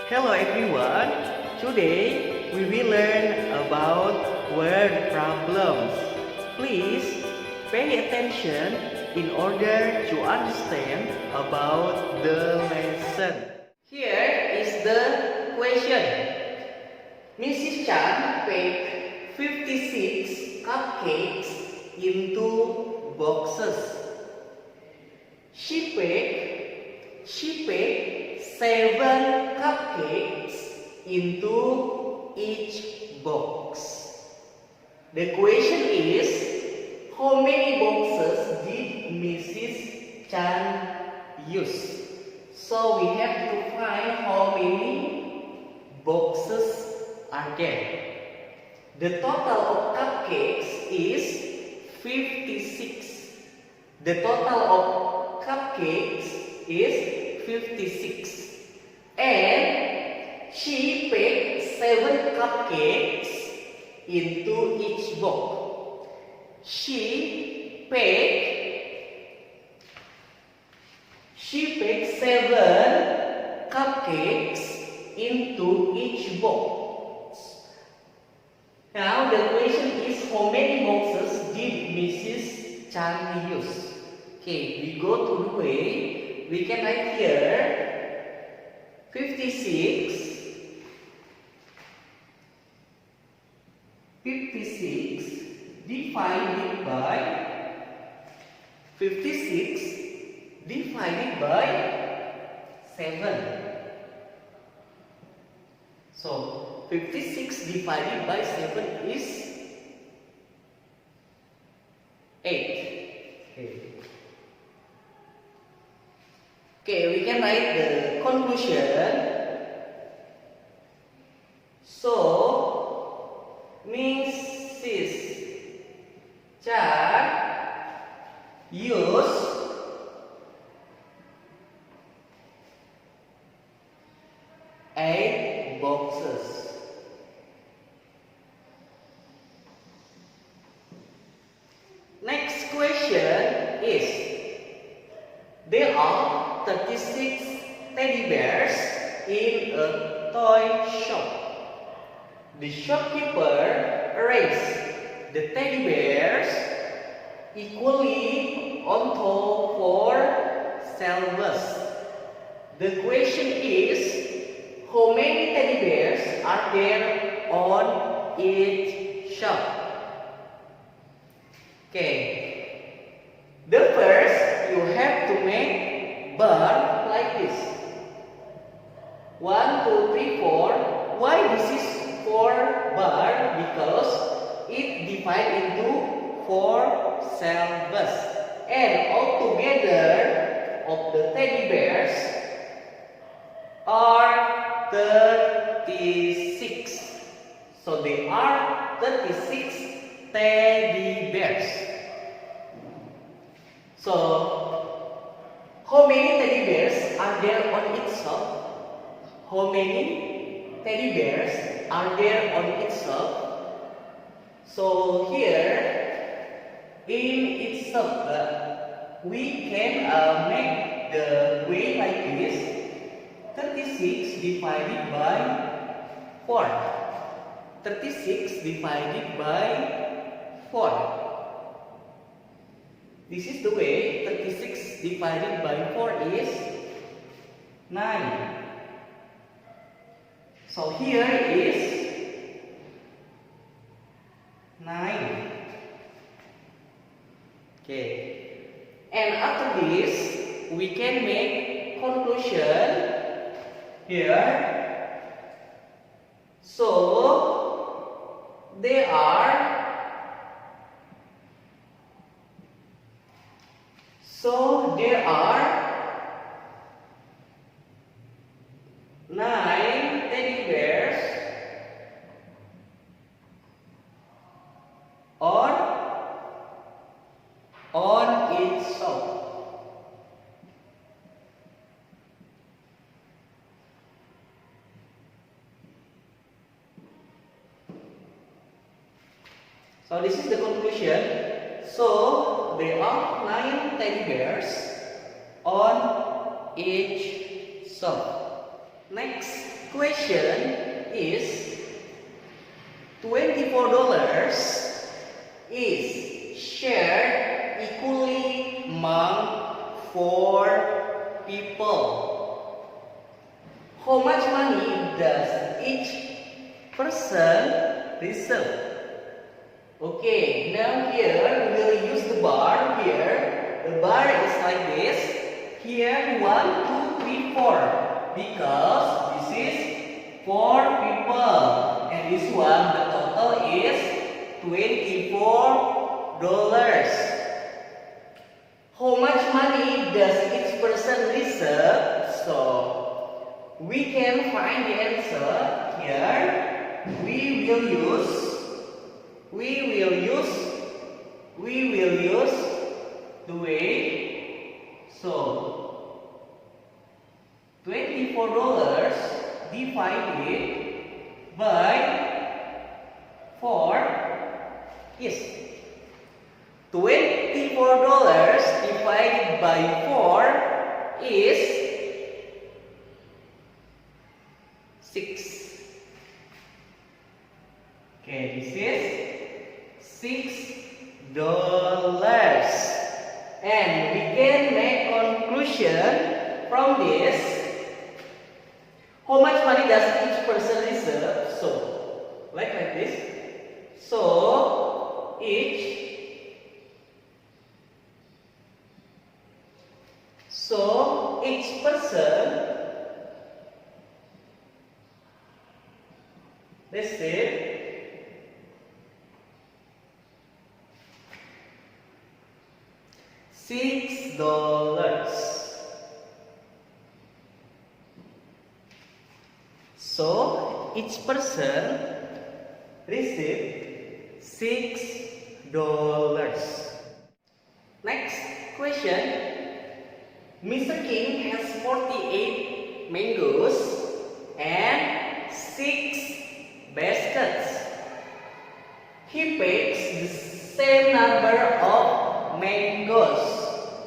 Hello everyone. Today we will learn about word problems. Please pay attention in order to understand about the lesson. Here is the question. Mrs. Chan packed 56 cupcakes into boxes. She packed 7 cupcakes into each box. The question is, how many boxes did Mrs. Chan use? So we have to find how many boxes are there. The total of cupcakes is 56. The total of cupcakes is 56. And she packed 7 cupcakes into each box. She packed 7 cupcakes into each box. Now the question is, how many boxes did Mrs. Chan use? Okay, we go to the way. We can write here 56 divided by 7. So 56 divided by 7 is 8. Okay, we can write the conclusion. So, Mrs. Chan used 8 boxes. Next question is, there are 36 teddy bears in a toy shop. The shopkeeper arranged the teddy bears equally on top 4 shelves. The question is, how many teddy bears are there on each shelf? Okay. The first, you have to make bar like this. 1, 2, 3, 4. Why this is 4 bar? Because it divides into 4 shelves. And altogether of the teddy bears are 36. So there are 36 teddy bears. So, how many teddy bears are there on each shelf? How many teddy bears are there on each shelf? So here, in each shelf, we can make the way like this. 36 divided by 4. 36 divided by 4. This is the way. 36 divided by 4 is 9. So here is 9. Okay. And after this, we can make conclusion here. So there are 9 teddy bears on each shelf. So this is the conclusion. So there are 9 teddy bears on each shelf. Next, question is $24 is shared equally among 4 people. How much money does each person receive? Okay, now here we will use the bar here. The bar is like this. Here 1, 2, 3, 4. Because this is 4 people. And this one, the total is $24. How much money does each person receive? So we can find the answer here. We will use the way. So $24 divided by 4 is $24 divided by 4 is 6. Okay, this is $6. And we can make conclusion from this. How much money does each person receive? So, like this. So, each person receive $6. So each person received $6. Next question. Mr. King has 48 mangoes and 6 baskets. He packs the same number of mangoes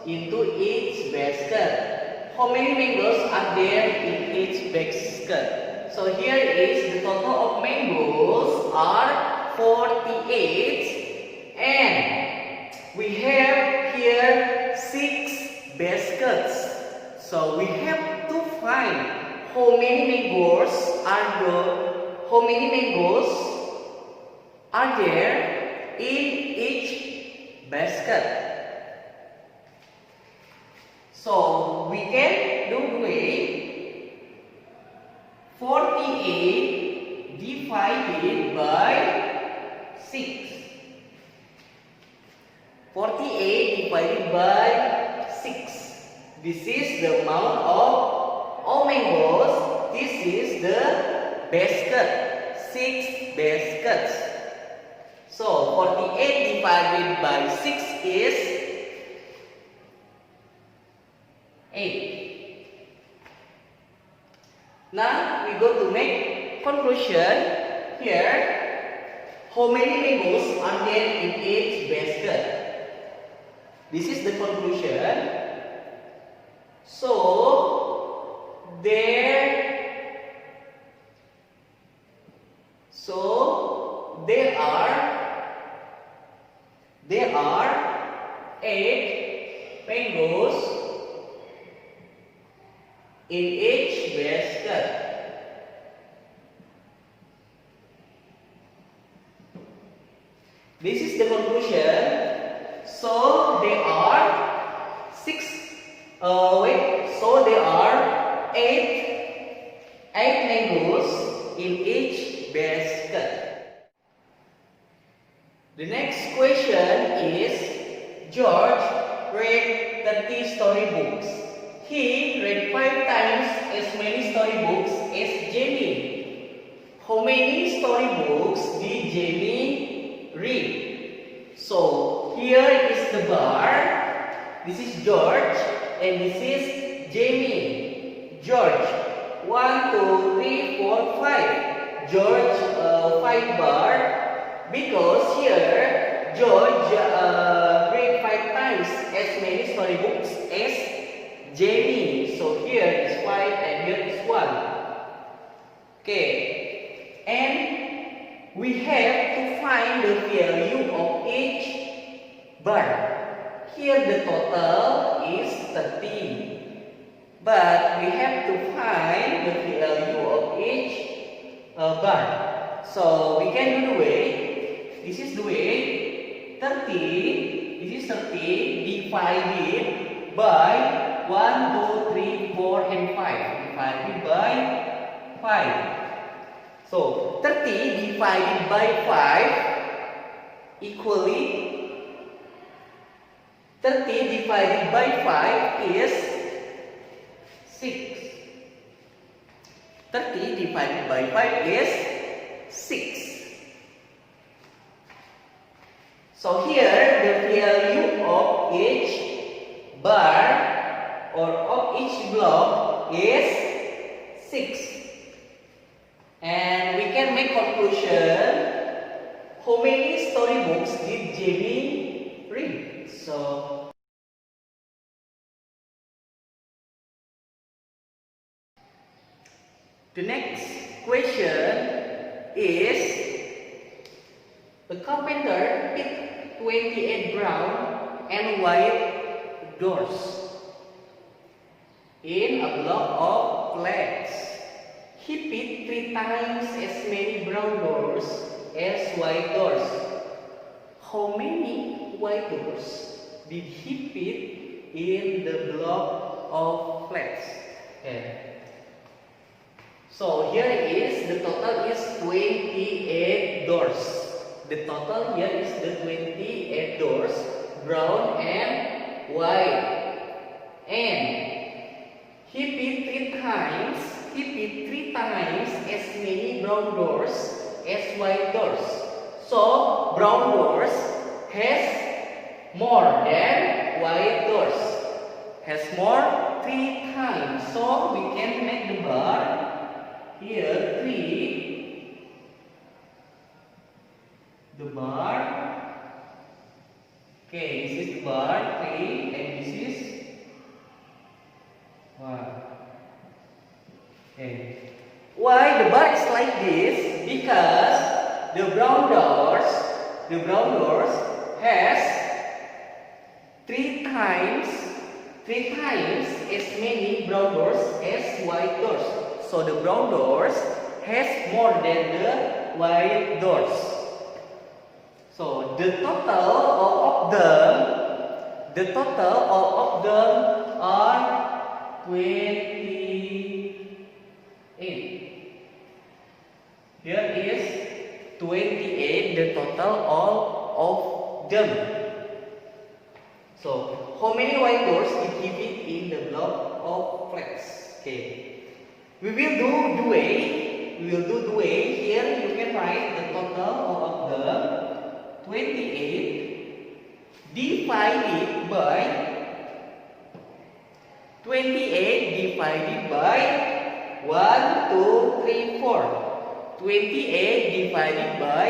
into each basket. How many mangoes are there in each basket? So here is the total of mangoes are 48 and we have here 6 baskets. So we have to find how many mangoes are there in each basket. So we can do the way 48 divided by 6. 48 divided by 6. This is the amount of all mangoes. This is the basket. 6 baskets. So 48 divided by 6 is 8. Now we go to make conclusion here. How many mangoes are there in each basket? This is the conclusion. So there are 8 mangoes in each basket. This is the conclusion. So there are 8 mangoes in each basket. The next question is, George read 30 storybooks. He read 5 times as many storybooks as Jamie. How many storybooks did Jamie read? So here is the bar. This is George and this is Jamie. George 1, 2, 3, 4, 5. George 5 bar. Because here George read 5 times as many storybooks as Jamie. So here is 5 and here is 1. we have to find the value of each bar. Here the total is 13, but we have to find the value of each bar. So we can do the way. This is the way. 30. This is 30 divided by 1, 2, 3, 4, and 5. Divided by 5. So 30 divided by 5 equally 30 divided by 5 is 6. 30 divided by 5 is 6. So here the value of each bar or of each block is 6. And we can make conclusion. How many storybooks did Jamie read? So the next question is, the carpenter picked 28 brown and white doors in a block of flats. He picked 3 times as many brown doors as white doors. How many white doors did he pick in the block of flats? Okay. So here is the total is 28 doors. The total here is the 28 doors, brown and white. And he picked 3 times. He picked 3 times as many brown doors as white doors. So brown doors has more than white doors. Has more 3 times. So we can make the bar here 3. The bar. Okay, this is the bar 3 and this is 1. Okay. Why the bar is like this? Because the brown doors has 3 times as many brown doors as white doors. So the brown doors has more than the white doors. So the total of them are 28. Here is 28 the total of them. So how many white doors did he fit in the block of flats? Okay. We will do the way. Here you can write the total of them. 28 divided by 1, 2, 3, 4. 28 divided by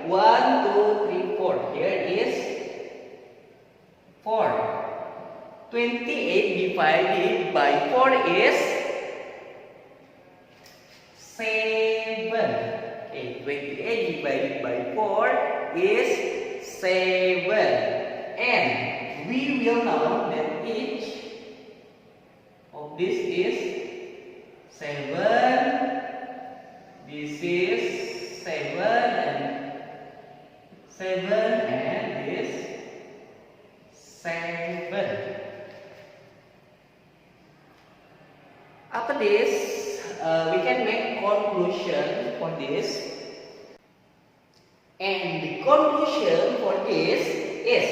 1, 2, 3, 4. Here is 4. 28 divided by 4 is 7. Okay, 28 divided by 4 is 7. And we will know that each of this is 7. This is 7 and 7 and this 7. After this, we can make conclusion for this. And the conclusion for this is,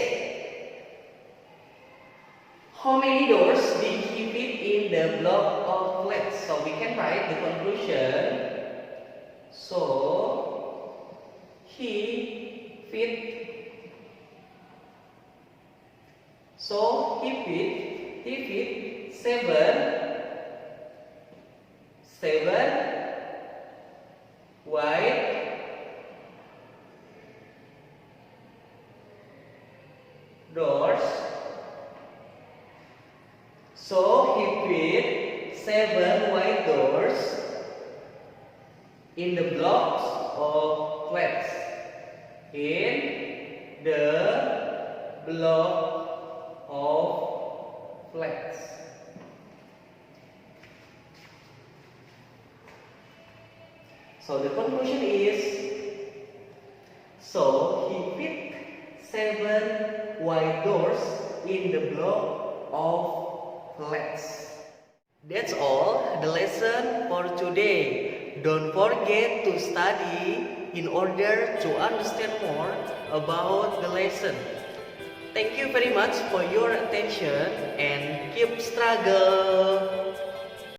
how many doors did he fit in the block of flats? So we can write the conclusion. So he fit 7 white doors. So he fit 7 white doors in the blocks of flats. In the block of flats. So the conclusion is, so he fit 7 wide doors in the block of flats. That's all the lesson for today. Don't forget to study in order to understand more about the lesson. Thank you very much for your attention and keep struggle.